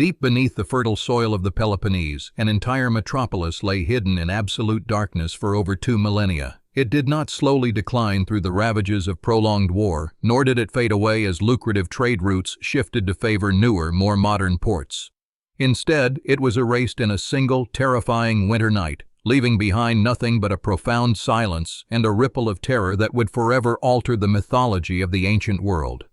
Deep beneath the fertile soil of the Peloponnese, an entire metropolis lay hidden in absolute darkness for over 2 millennia. It did not slowly decline through the ravages of prolonged war, nor did it fade away as lucrative trade routes shifted to favor newer, more modern ports. Instead, it was erased in a single, terrifying winter night, leaving behind nothing but a profound silence and a ripple of terror that would forever alter the mythology of the ancient world.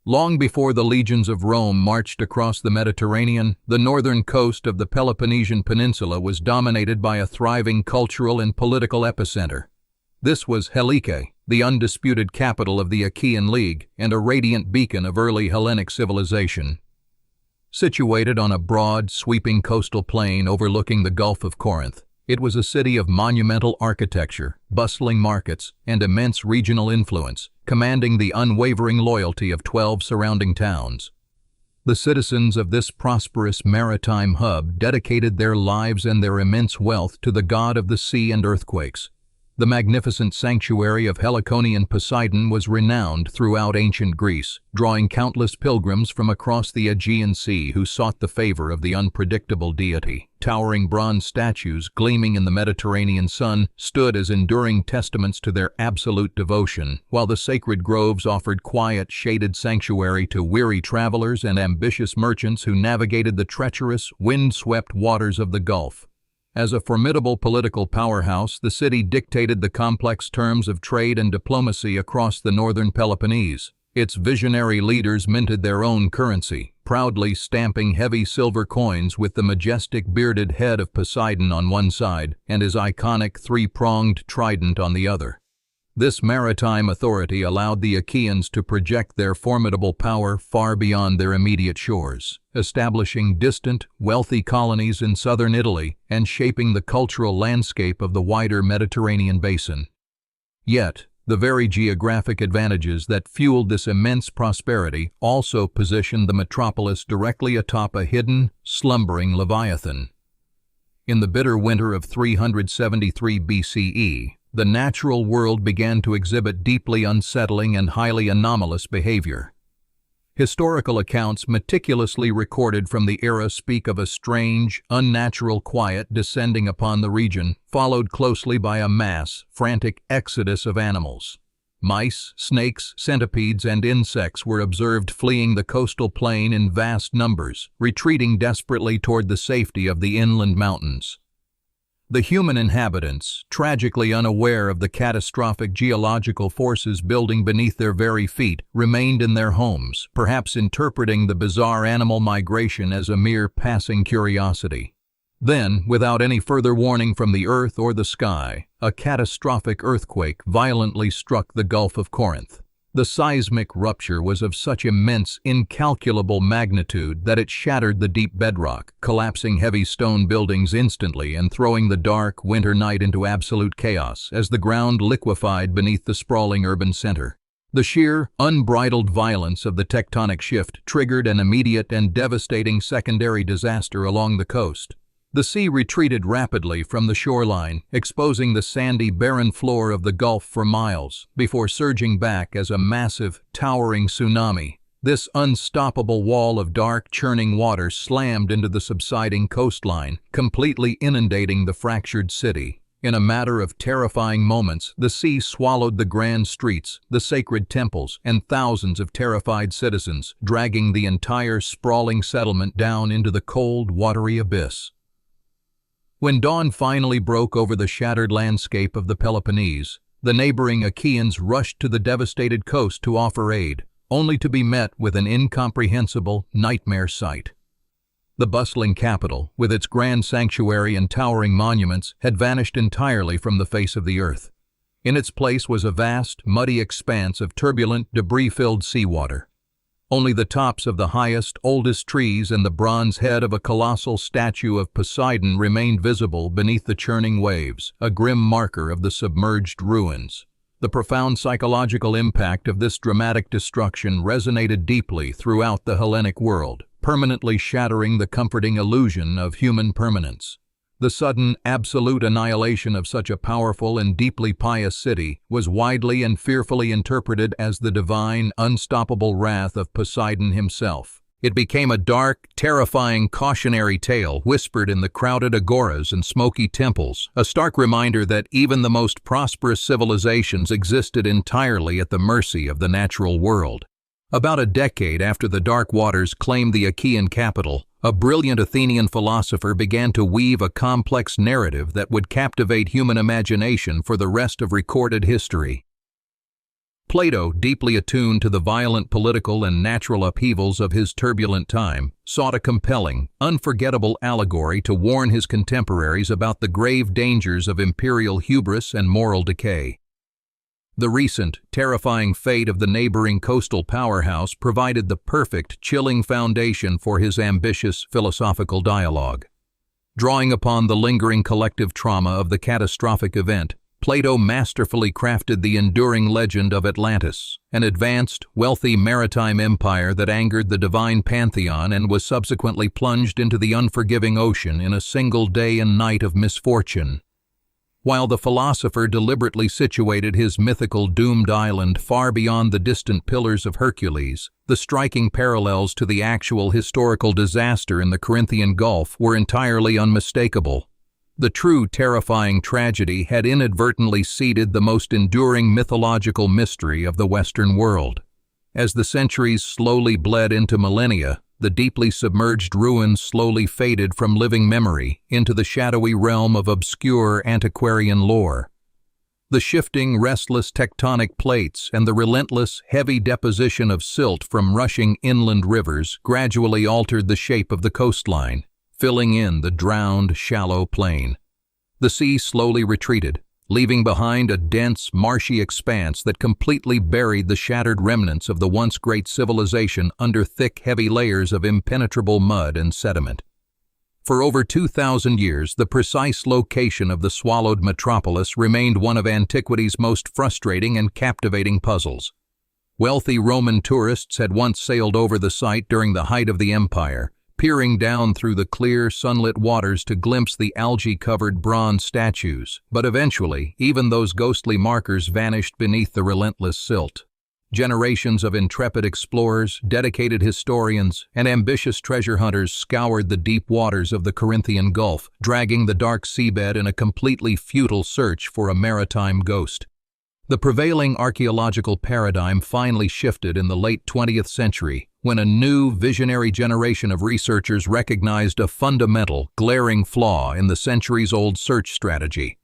Long before the legions of Rome marched across the Mediterranean, the northern coast of the Peloponnesian Peninsula was dominated by a thriving cultural and political epicenter. This was Helike, the undisputed capital of the Achaean League and a radiant beacon of early Hellenic civilization. Situated on a broad, sweeping coastal plain overlooking the Gulf of Corinth, it was a city of monumental architecture, bustling markets, and immense regional influence, commanding the unwavering loyalty of 12 surrounding towns. The citizens of this prosperous maritime hub dedicated their lives and their immense wealth to the god of the sea and earthquakes. The magnificent sanctuary of Heliconian Poseidon was renowned throughout ancient Greece, drawing countless pilgrims from across the Aegean Sea who sought the favor of the unpredictable deity. Towering bronze statues gleaming in the Mediterranean sun stood as enduring testaments to their absolute devotion, while the sacred groves offered quiet, shaded sanctuary to weary travelers and ambitious merchants who navigated the treacherous, wind-swept waters of the Gulf. As a formidable political powerhouse, the city dictated the complex terms of trade and diplomacy across the northern Peloponnese. Its visionary leaders minted their own currency, proudly stamping heavy silver coins with the majestic bearded head of Poseidon on one side and his iconic three-pronged trident on the other. This maritime authority allowed the Achaeans to project their formidable power far beyond their immediate shores, establishing distant, wealthy colonies in southern Italy and shaping the cultural landscape of the wider Mediterranean basin. Yet, the very geographic advantages that fueled this immense prosperity also positioned the metropolis directly atop a hidden, slumbering leviathan. In the bitter winter of 373 BCE, the natural world began to exhibit deeply unsettling and highly anomalous behavior. Historical accounts meticulously recorded from the era speak of a strange, unnatural quiet descending upon the region, followed closely by a mass, frantic exodus of animals. Mice, snakes, centipedes, and insects were observed fleeing the coastal plain in vast numbers, retreating desperately toward the safety of the inland mountains. The human inhabitants, tragically unaware of the catastrophic geological forces building beneath their very feet, remained in their homes, perhaps interpreting the bizarre animal migration as a mere passing curiosity. Then, without any further warning from the earth or the sky, a catastrophic earthquake violently struck the Gulf of Corinth. The seismic rupture was of such immense, incalculable magnitude that it shattered the deep bedrock, collapsing heavy stone buildings instantly and throwing the dark, winter night into absolute chaos as the ground liquefied beneath the sprawling urban center. The sheer, unbridled violence of the tectonic shift triggered an immediate and devastating secondary disaster along the coast. The sea retreated rapidly from the shoreline, exposing the sandy, barren floor of the Gulf for miles, before surging back as a massive, towering tsunami. This unstoppable wall of dark, churning water slammed into the subsiding coastline, completely inundating the fractured city. In a matter of terrifying moments, the sea swallowed the grand streets, the sacred temples, and thousands of terrified citizens, dragging the entire sprawling settlement down into the cold, watery abyss. When dawn finally broke over the shattered landscape of the Peloponnese, the neighboring Achaeans rushed to the devastated coast to offer aid, only to be met with an incomprehensible, nightmare sight. The bustling capital, with its grand sanctuary and towering monuments, had vanished entirely from the face of the earth. In its place was a vast, muddy expanse of turbulent, debris-filled seawater. Only the tops of the highest, oldest trees and the bronze head of a colossal statue of Poseidon remained visible beneath the churning waves, a grim marker of the submerged ruins. The profound psychological impact of this dramatic destruction resonated deeply throughout the Hellenic world, permanently shattering the comforting illusion of human permanence. The sudden, absolute annihilation of such a powerful and deeply pious city was widely and fearfully interpreted as the divine, unstoppable wrath of Poseidon himself. It became a dark, terrifying cautionary tale whispered in the crowded agoras and smoky temples, a stark reminder that even the most prosperous civilizations existed entirely at the mercy of the natural world. About a decade after the Dark Waters claimed the Achaean capital, a brilliant Athenian philosopher began to weave a complex narrative that would captivate human imagination for the rest of recorded history. Plato, deeply attuned to the violent political and natural upheavals of his turbulent time, sought a compelling, unforgettable allegory to warn his contemporaries about the grave dangers of imperial hubris and moral decay. The recent, terrifying fate of the neighboring coastal powerhouse provided the perfect, chilling foundation for his ambitious philosophical dialogue. Drawing upon the lingering collective trauma of the catastrophic event, Plato masterfully crafted the enduring legend of Atlantis, an advanced, wealthy maritime empire that angered the divine pantheon and was subsequently plunged into the unforgiving ocean in a single day and night of misfortune. While the philosopher deliberately situated his mythical doomed island far beyond the distant Pillars of Hercules, the striking parallels to the actual historical disaster in the Corinthian Gulf were entirely unmistakable. The true terrifying tragedy had inadvertently seeded the most enduring mythological mystery of the Western world. As the centuries slowly bled into millennia, the deeply submerged ruins slowly faded from living memory into the shadowy realm of obscure antiquarian lore. The shifting, restless tectonic plates and the relentless, heavy deposition of silt from rushing inland rivers gradually altered the shape of the coastline, filling in the drowned, shallow plain. The sea slowly retreated, leaving behind a dense, marshy expanse that completely buried the shattered remnants of the once great civilization under thick, heavy layers of impenetrable mud and sediment. For over 2,000 years, the precise location of the swallowed metropolis remained one of antiquity's most frustrating and captivating puzzles. Wealthy Roman tourists had once sailed over the site during the height of the empire, peering down through the clear, sunlit waters to glimpse the algae-covered bronze statues, but eventually, even those ghostly markers vanished beneath the relentless silt. Generations of intrepid explorers, dedicated historians, and ambitious treasure hunters scoured the deep waters of the Corinthian Gulf, dragging the dark seabed in a completely futile search for a maritime ghost. The prevailing archaeological paradigm finally shifted in the late 20th century, when a new, visionary generation of researchers recognized a fundamental, glaring flaw in the centuries-old search strategy.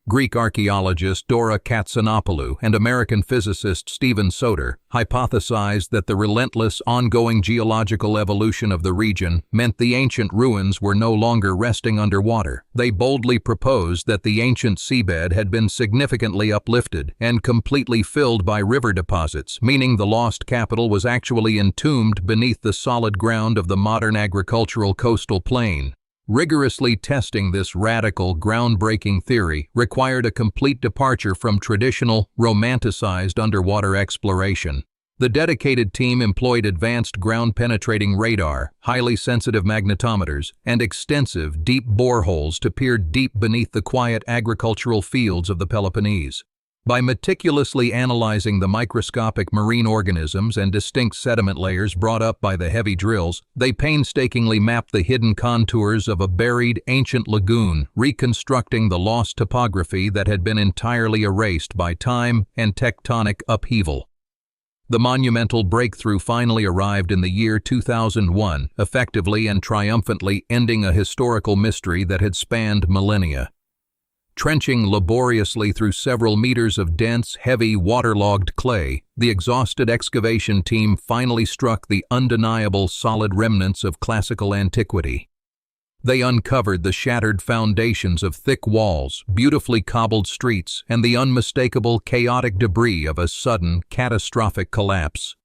Greek archaeologist Dora Katsonopoulou and American physicist Stephen Soter hypothesized that the relentless, ongoing geological evolution of the region meant the ancient ruins were no longer resting underwater. They boldly proposed that the ancient seabed had been significantly uplifted and completely filled by river deposits, meaning the lost capital was actually entombed beneath the solid ground of the modern agricultural coastal plain. Rigorously testing this radical, groundbreaking theory required a complete departure from traditional, romanticized underwater exploration. The dedicated team employed advanced ground-penetrating radar, highly sensitive magnetometers, and extensive, deep boreholes to peer deep beneath the quiet agricultural fields of the Peloponnese. By meticulously analyzing the microscopic marine organisms and distinct sediment layers brought up by the heavy drills, they painstakingly mapped the hidden contours of a buried ancient lagoon, reconstructing the lost topography that had been entirely erased by time and tectonic upheaval. The monumental breakthrough finally arrived in the year 2001, effectively and triumphantly ending a historical mystery that had spanned millennia. Trenching laboriously through several meters of dense, heavy, waterlogged clay, the exhausted excavation team finally struck the undeniable solid remnants of classical antiquity. They uncovered the shattered foundations of thick walls, beautifully cobbled streets, and the unmistakable, chaotic debris of a sudden, catastrophic collapse.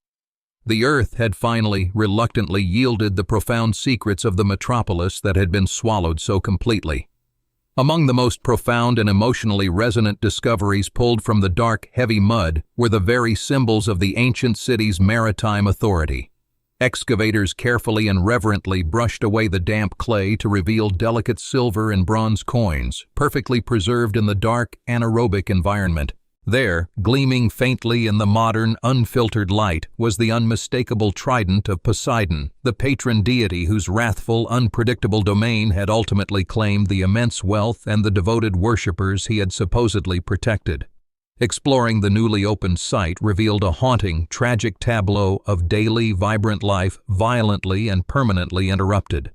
The earth had finally, reluctantly yielded the profound secrets of the metropolis that had been swallowed so completely. Among the most profound and emotionally resonant discoveries pulled from the dark, heavy mud were the very symbols of the ancient city's maritime authority. Excavators carefully and reverently brushed away the damp clay to reveal delicate silver and bronze coins, perfectly preserved in the dark, anaerobic environment. There, gleaming faintly in the modern, unfiltered light, was the unmistakable trident of Poseidon, the patron deity whose wrathful, unpredictable domain had ultimately claimed the immense wealth and the devoted worshippers he had supposedly protected. Exploring the newly opened site revealed a haunting, tragic tableau of daily, vibrant life violently and permanently interrupted.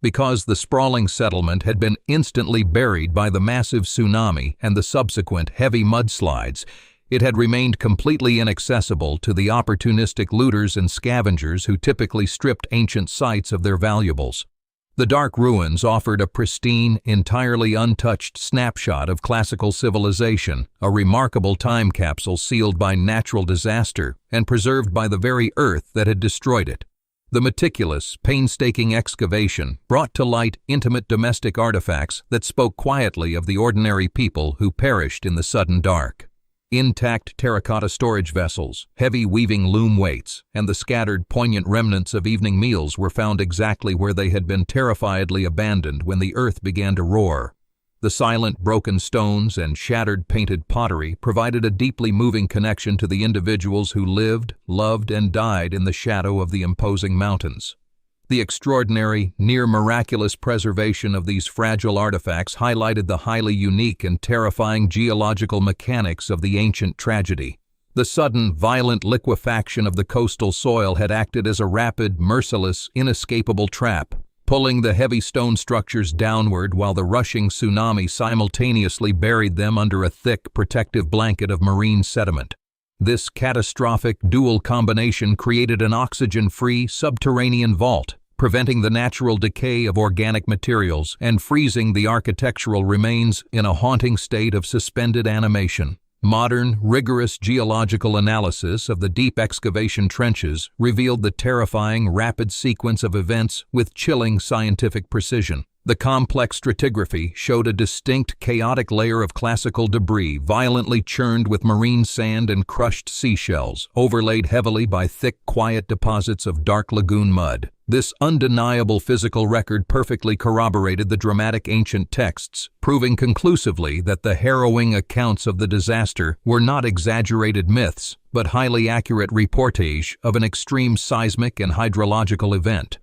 Because the sprawling settlement had been instantly buried by the massive tsunami and the subsequent heavy mudslides, it had remained completely inaccessible to the opportunistic looters and scavengers who typically stripped ancient sites of their valuables. The dark ruins offered a pristine, entirely untouched snapshot of classical civilization, a remarkable time capsule sealed by natural disaster and preserved by the very earth that had destroyed it. The meticulous, painstaking excavation brought to light intimate domestic artifacts that spoke quietly of the ordinary people who perished in the sudden dark. Intact terracotta storage vessels, heavy weaving loom weights, and the scattered, poignant remnants of evening meals were found exactly where they had been terrifiedly abandoned when the earth began to roar. The silent, broken stones and shattered painted pottery provided a deeply moving connection to the individuals who lived, loved, and died in the shadow of the imposing mountains. The extraordinary, near-miraculous preservation of these fragile artifacts highlighted the highly unique and terrifying geological mechanics of the ancient tragedy. The sudden, violent liquefaction of the coastal soil had acted as a rapid, merciless, inescapable trap, pulling the heavy stone structures downward while the rushing tsunami simultaneously buried them under a thick, protective blanket of marine sediment. This catastrophic dual combination created an oxygen-free subterranean vault, preventing the natural decay of organic materials and freezing the architectural remains in a haunting state of suspended animation. Modern, rigorous geological analysis of the deep excavation trenches revealed the terrifying, rapid sequence of events with chilling scientific precision. The complex stratigraphy showed a distinct, chaotic layer of classical debris violently churned with marine sand and crushed seashells, overlaid heavily by thick, quiet deposits of dark lagoon mud. This undeniable physical record perfectly corroborated the dramatic ancient texts, proving conclusively that the harrowing accounts of the disaster were not exaggerated myths, but highly accurate reportage of an extreme seismic and hydrological event.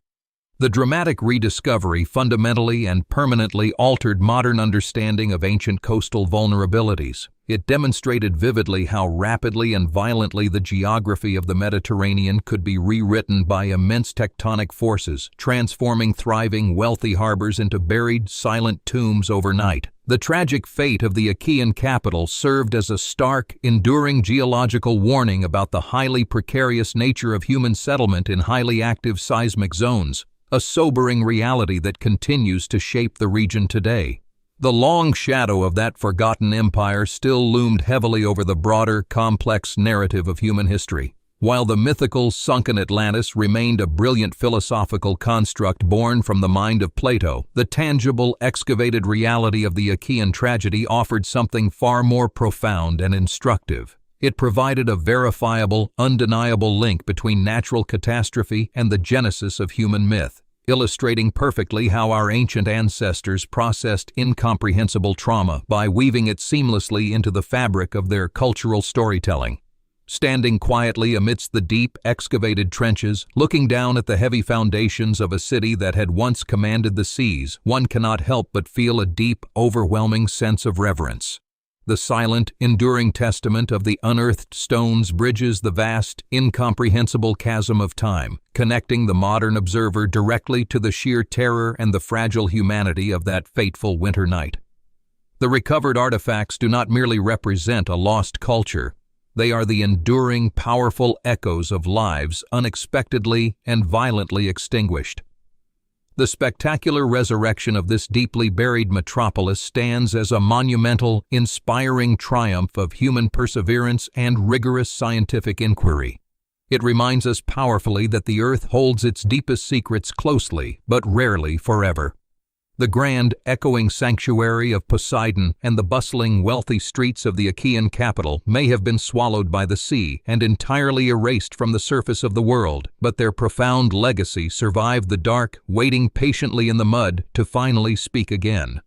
The dramatic rediscovery fundamentally and permanently altered modern understanding of ancient coastal vulnerabilities. It demonstrated vividly how rapidly and violently the geography of the Mediterranean could be rewritten by immense tectonic forces, transforming thriving, wealthy harbors into buried, silent tombs overnight. The tragic fate of the Achaean capital served as a stark, enduring geological warning about the highly precarious nature of human settlement in highly active seismic zones, a sobering reality that continues to shape the region today. The long shadow of that forgotten empire still loomed heavily over the broader, complex narrative of human history. While the mythical, sunken Atlantis remained a brilliant philosophical construct born from the mind of Plato, the tangible, excavated reality of the Achaean tragedy offered something far more profound and instructive. It provided a verifiable, undeniable link between natural catastrophe and the genesis of human myth, illustrating perfectly how our ancient ancestors processed incomprehensible trauma by weaving it seamlessly into the fabric of their cultural storytelling. Standing quietly amidst the deep, excavated trenches, looking down at the heavy foundations of a city that had once commanded the seas, one cannot help but feel a deep, overwhelming sense of reverence. The silent, enduring testament of the unearthed stones bridges the vast, incomprehensible chasm of time, connecting the modern observer directly to the sheer terror and the fragile humanity of that fateful winter night. The recovered artifacts do not merely represent a lost culture. They are the enduring, powerful echoes of lives unexpectedly and violently extinguished. The spectacular resurrection of this deeply buried metropolis stands as a monumental, inspiring triumph of human perseverance and rigorous scientific inquiry. It reminds us powerfully that the earth holds its deepest secrets closely, but rarely forever. The grand, echoing sanctuary of Poseidon and the bustling, wealthy streets of the Achaean capital may have been swallowed by the sea and entirely erased from the surface of the world, but their profound legacy survived the dark, waiting patiently in the mud to finally speak again.